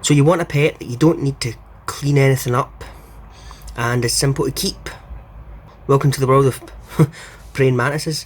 So you want a pet that you don't need to clean anything up and is simple to keep. Welcome to the world of praying mantises.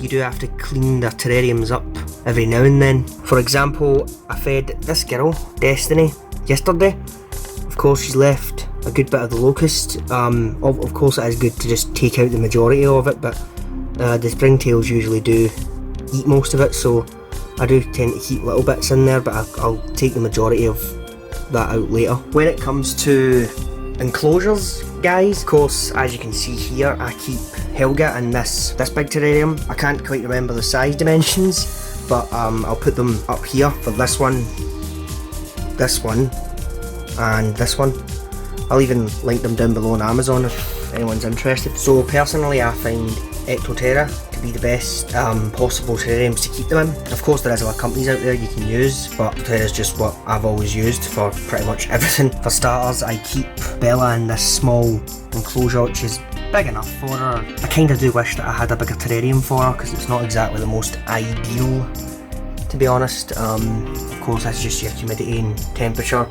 You do have to clean their terrariums up every now and then. For example, I fed this girl, Destiny, yesterday. Of course she's left a good bit of the locust. Of course it is good to just take out the majority of it, but the springtails usually do eat most of it, so I do tend to keep little bits in there, but I'll take the majority of that out later. When it comes to enclosures, guys, of course, as you can see here, I keep Helga in this big terrarium. I can't quite remember the size dimensions, but I'll put them up here for this one, and this one. I'll even link them down below on Amazon if anyone's interested. So personally, I find Ectoterra to be the best possible terrariums to keep them in. Of course, there is other companies out there you can use, but Ectoterra is just what I've always used for pretty much everything. For starters, I keep Bella in this small enclosure, which is big enough for her. I kind of do wish that I had a bigger terrarium for her, because it's not exactly the most ideal, to be honest. Of course, that's just your humidity and temperature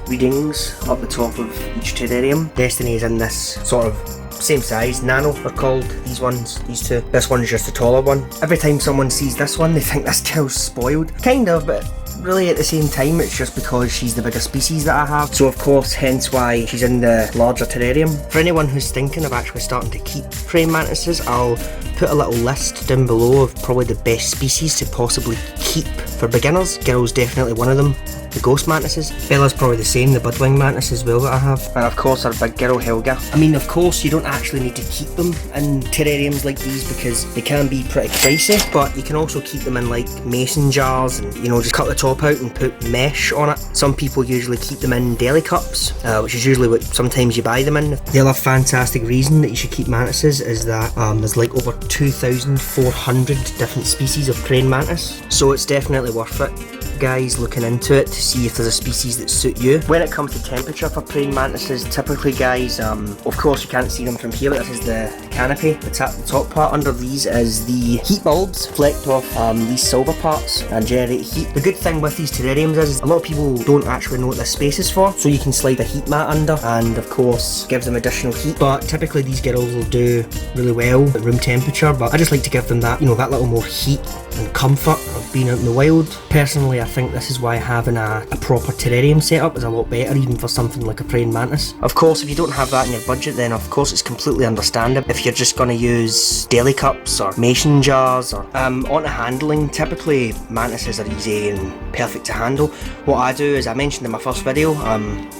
readings up the top of each terrarium. Destiny is in this sort of same size, nano they're called, these ones, these two. This one's just a taller one. Every time someone sees this one, they think this girl's spoiled. Kind of, but really at the same time it's just because she's the bigger species that I have. So of course, hence why she's in the larger terrarium. For anyone who's thinking of actually starting to keep praying mantises, I'll put a little list down below of probably the best species to possibly keep for beginners. Girl's definitely one of them. The ghost mantises. Bella's probably the same, the Budwing Mantis as well that I have. And of course our big girl Helga. I mean, of course you don't actually need to keep them in terrariums like these because they can be pretty pricey, but you can also keep them in like mason jars and, you know, just cut the top out and put mesh on it. Some people usually keep them in deli cups, which is usually what sometimes you buy them in. The other fantastic reason that you should keep mantises is that there's like over 2,400 different species of praying mantis, so it's definitely worth it, guys, looking into it to see if there's a species that suit you. When it comes to temperature for praying mantises, typically, guys, of course you can't see them from here, but this is the canopy. The top part under these is the heat bulbs flecked off these silver parts and generate heat. The good thing with these terrariums is a lot of people don't actually know what this space is for, so you can slide a heat mat under and of course gives them additional heat, but typically these girls will do really well at room temperature, but I just like to give them that, you know, that little more heat and comfort of being out in the wild. Personally, I think this is why having a proper terrarium setup is a lot better, even for something like a praying mantis. Of course, if you don't have that in your budget, then of course it's completely understandable if you're just going to use deli cups or mason jars. Or on to handling, typically mantises are easy and perfect to handle. What I do is, I mentioned in my first video,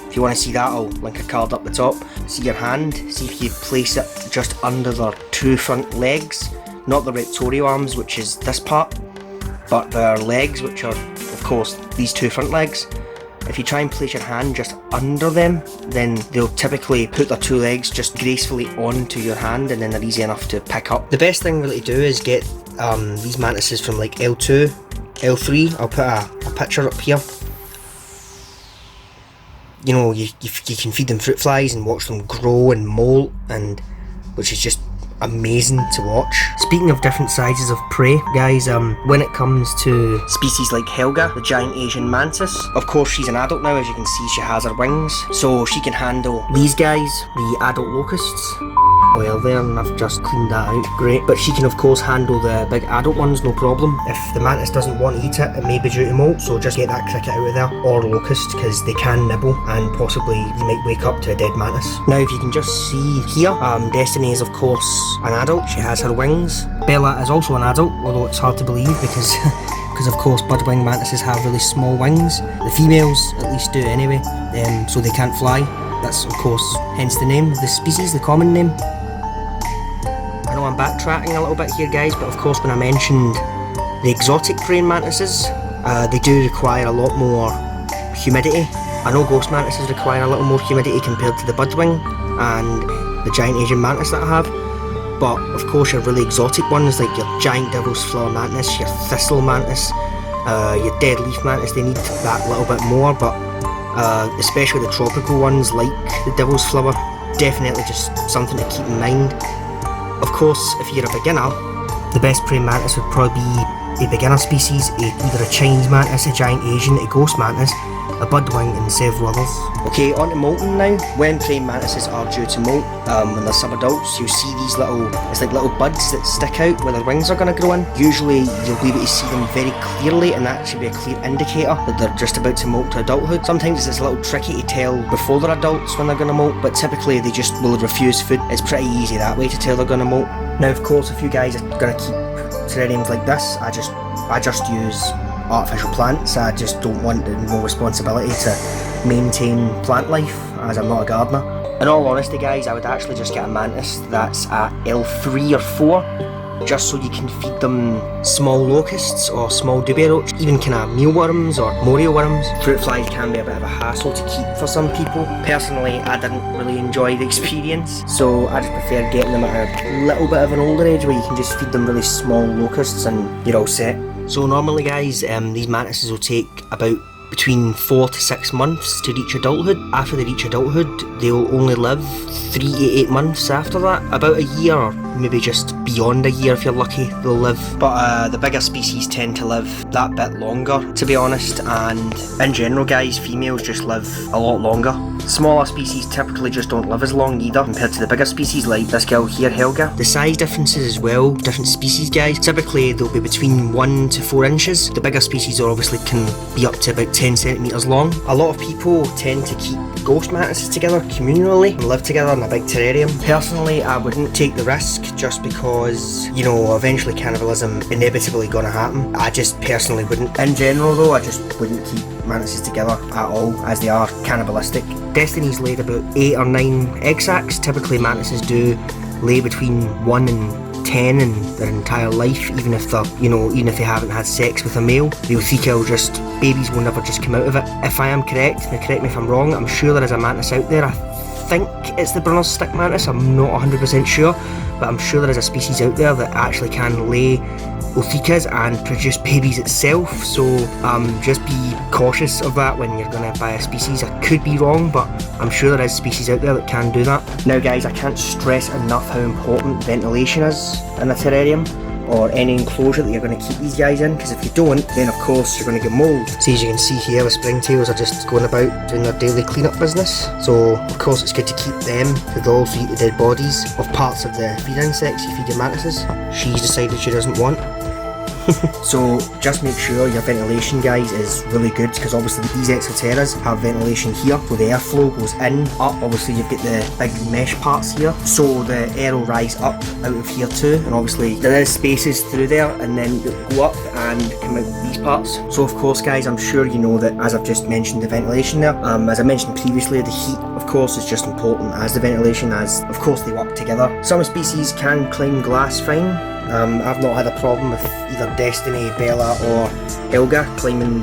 if you want to see that, I'll link a card up the top. See your hand, see if you place it just under their two front legs, not the rectorial arms, which is this part, but their legs, which are of course these two front legs. If you try and place your hand just under them, then they'll typically put their two legs just gracefully onto your hand, and then they're easy enough to pick up. The best thing really to do is get these mantises from like L2, L3. I'll put a picture up here. You know, you can feed them fruit flies and watch them grow and molt, and which is just amazing to watch. Speaking of different sizes of prey, guys, when it comes to species like Helga, the giant Asian mantis, of course she's an adult now. As you can see, she has her wings, so she can handle these guys, the adult locusts. Well there, and I've just cleaned that out, great. But she can of course handle the big adult ones, no problem. If the mantis doesn't want to eat it, it may be due to molt, so just get that cricket out of there, or locust, because they can nibble and possibly you might wake up to a dead mantis. Now if you can just see here, Destiny is of course an adult, she has her wings. Bella is also an adult, although it's hard to believe because because of course Budwing Mantises have really small wings. The females at least do anyway, so they can't fly. That's of course hence the name of the species, the common name. I know I'm backtracking a little bit here, guys, but of course when I mentioned The exotic praying mantises, they do require a lot more humidity. I know ghost mantises require a little more humidity compared to the Budwing and the giant Asian mantis that I have. But of course your really exotic ones like your giant devil's flower mantis, your thistle mantis, your dead leaf mantis, they need that little bit more, but especially the tropical ones like the devil's flower, definitely just something to keep in mind. Of course, if you're a beginner, the best praying mantis would probably be a beginner species, either a Chinese mantis, a giant Asian, a ghost mantis, a Budwing and several others. Okay, on to molting now. When praying mantises are due to molt, when they're sub-adults, you see these little, it's like little buds that stick out where their wings are going to grow in. Usually you'll be able to see them very clearly, and that should be a clear indicator that they're just about to molt to adulthood. Sometimes it's a little tricky to tell before they're adults when they're going to molt, but typically they just will refuse food. It's pretty easy that way to tell they're going to molt. Now of course, if you guys are going to keep terrariums like this, I just use artificial plants. I just don't want no responsibility to maintain plant life, as I'm not a gardener. In all honesty guys, I would actually just get a mantis that's at L3 or 4, just so you can feed them small locusts or small dubia roach, even kind of mealworms or morio worms. Fruit flies can be a bit of a hassle to keep for some people. Personally, I didn't really enjoy the experience, so I just prefer getting them at a little bit of an older age where you can just feed them really small locusts and you're all set. So normally guys, these mantises will take about between 4 to 6 months to reach adulthood. After they reach adulthood, they'll only live 3 to 8 months after that. About a year, or maybe just beyond a year if you're lucky, they'll live. But the bigger species tend to live that bit longer, to be honest, and in general guys, females just live a lot longer. Smaller species typically just don't live as long either compared to the bigger species like this girl here, Helga. The size differences as well, different species guys, typically they'll be between 1 to 4 inches. The bigger species are obviously can be up to about 10 centimetres long. A lot of people tend to keep ghost mantises together communally and live together in a big terrarium. Personally, I wouldn't take the risk just because, you know, eventually cannibalism inevitably gonna happen. I just personally wouldn't. In general though, I just wouldn't keep mantises together at all, as they are cannibalistic. Destiny's laid about 8 or 9 egg sacs. Typically mantises do lay between 1 and 10 in their entire life, even if they're, you know, even if they haven't had sex with a male. The Otheca will just, babies will never just come out of it. If I am correct, now correct me if I'm wrong, I'm sure there is a mantis out there, I think it's the Brunner's stick mantis, I'm not 100% sure, but I'm sure there is a species out there that actually can lay Othecas and produce babies itself, so just be cautious of that when you're going to buy a species. I could be wrong, but I'm sure there is species out there that can do that. Now guys, I can't stress enough how important ventilation is in a terrarium or any enclosure that you're going to keep these guys in, because if you don't, then of course you're going to get mould. See, as you can see here, the springtails are just going about doing their daily cleanup business, so of course it's good to keep them, because they'll also eat the dead bodies of parts of the feed insects you feed your mantises. She's decided she doesn't want. So just make sure your ventilation guys is really good, because obviously these exoteras have ventilation here, so the airflow goes in, up. Obviously you've got the big mesh parts here, so the air will rise up out of here too, and obviously there is spaces through there and then go up and come out these parts. So of course guys, I'm sure you know that, as I've just mentioned the ventilation there, as I mentioned previously, the heat of course is just important as the ventilation, as of course they work together. Some species can climb glass fine. I've not had a problem with either Destiny, Bella or Helga climbing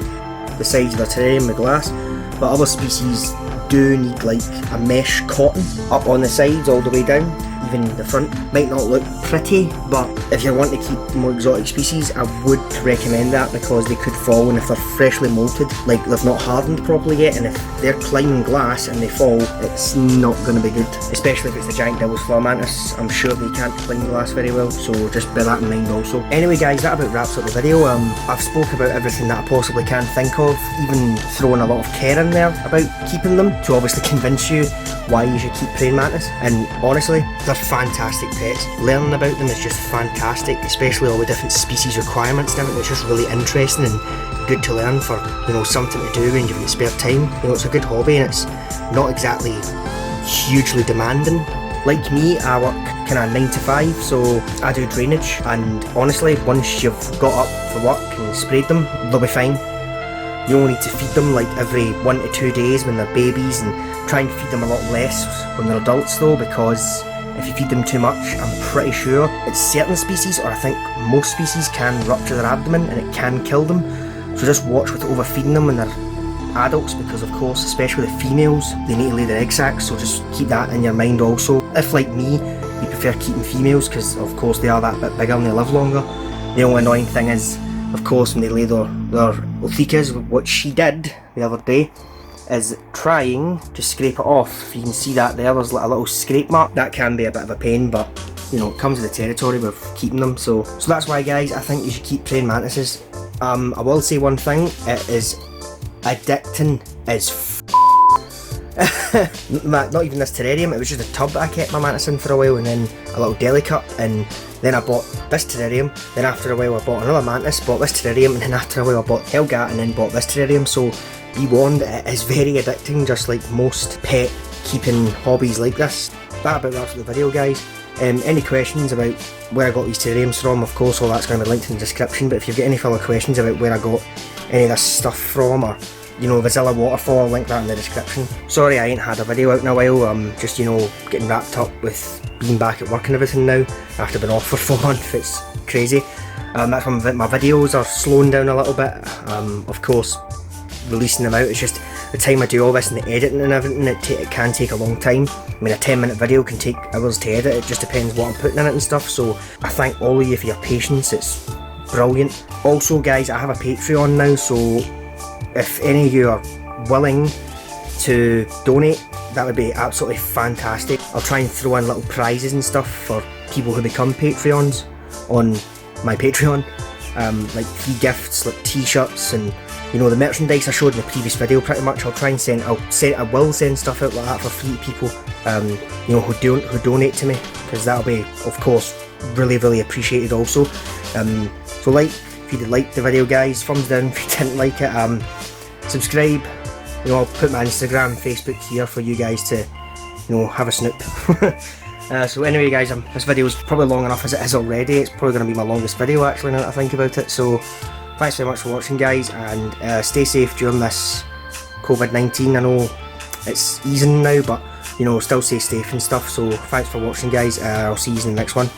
the sides of their terrarium with glass, but other species do need like a mesh cotton up on the sides all the way down. Even the front might not look pretty, but if you want to keep more exotic species, I would recommend that, because they could fall, and if they're freshly molted, like they've not hardened properly yet, and if they're climbing glass and they fall, it's not going to be good. Especially if it's the giant devil's flower mantis, I'm sure they can't climb glass very well, so just bear that in mind also. Anyway guys, that about wraps up the video. I've spoke about everything that I possibly can think of, even throwing a lot of care in there about keeping them, to obviously convince you why you should keep praying mantis. And honestly, they're fantastic pets. Learning about them is just fantastic, especially all the different species requirements and everything. It's just really interesting and good to learn for, you know, something to do when you've got spare time. You know, it's a good hobby and it's not exactly hugely demanding. Like me, I work kind of 9 to 5, so I do drainage, and honestly, once you've got up for work and sprayed them, they'll be fine. You only need to feed them like every 1 to 2 days when they're babies, and try and feed them a lot less when they're adults though, because if you feed them too much, I'm pretty sure it's certain species, or I think most species, can rupture their abdomen and it can kill them. So just watch with overfeeding them when they're adults, because of course, especially the females, they need to lay their egg sacs, so just keep that in your mind also. If, like me, you prefer keeping females because of course they are that bit bigger and they live longer. The only annoying thing is, of course, when they lay their othicas, what she did the other day, is trying to scrape it off. If you can see that there's like a little scrape mark. That can be a bit of a pain, but you know, it comes with the territory with keeping them. So that's why, guys, I think you should keep praying mantises. I will say one thing, it is addicting as not even this terrarium, it was just a tub that I kept my mantis in for a while, and then a little deli cup, and then I bought this terrarium, then after a while I bought another mantis, bought this terrarium, and then after a while I bought Helga, and then bought this terrarium. So be warned, it is very addicting, just like most pet keeping hobbies like this. That about wraps up the video, guys. Any questions about where I got these terrariums from, of course all that's going to be linked in the description, but if you've got any further questions about where I got any of this stuff from, or you know, Vizilla waterfall, I'll link that in the description. Sorry I ain't had a video out in a while, I'm just, you know, getting wrapped up with being back at work and everything now, after being off for 4 months. It's crazy. That's when my videos are slowing down a little bit. Of course, releasing them out, it's just the time I do all this and the editing and everything, it can take a long time. I mean, a 10-minute video can take hours to edit, it just depends what I'm putting in it and stuff, so I thank all of you for your patience, it's brilliant. Also, guys, I have a Patreon now, so if any of you are willing to donate, that would be absolutely fantastic. I'll try and throw in little prizes and stuff for people who become Patreons on my Patreon, like free gifts, like t-shirts, and you know, the merchandise I showed in the previous video pretty much. I will send stuff out like that for free to people, you know, who donate to me, because that'll be, of course, really appreciated also. So like, if you did like the video, guys, thumbs down. If you didn't like it, subscribe. You know, I'll put my Instagram and Facebook here for you guys to, you know, have a snoop. So anyway, guys, this video is probably long enough as it is already. It's probably going to be my longest video, actually, now that I think about it. So thanks very much for watching, guys, and stay safe during this COVID-19. I know it's easing now, but you know, still stay safe and stuff. So thanks for watching, guys. I'll see you in the next one.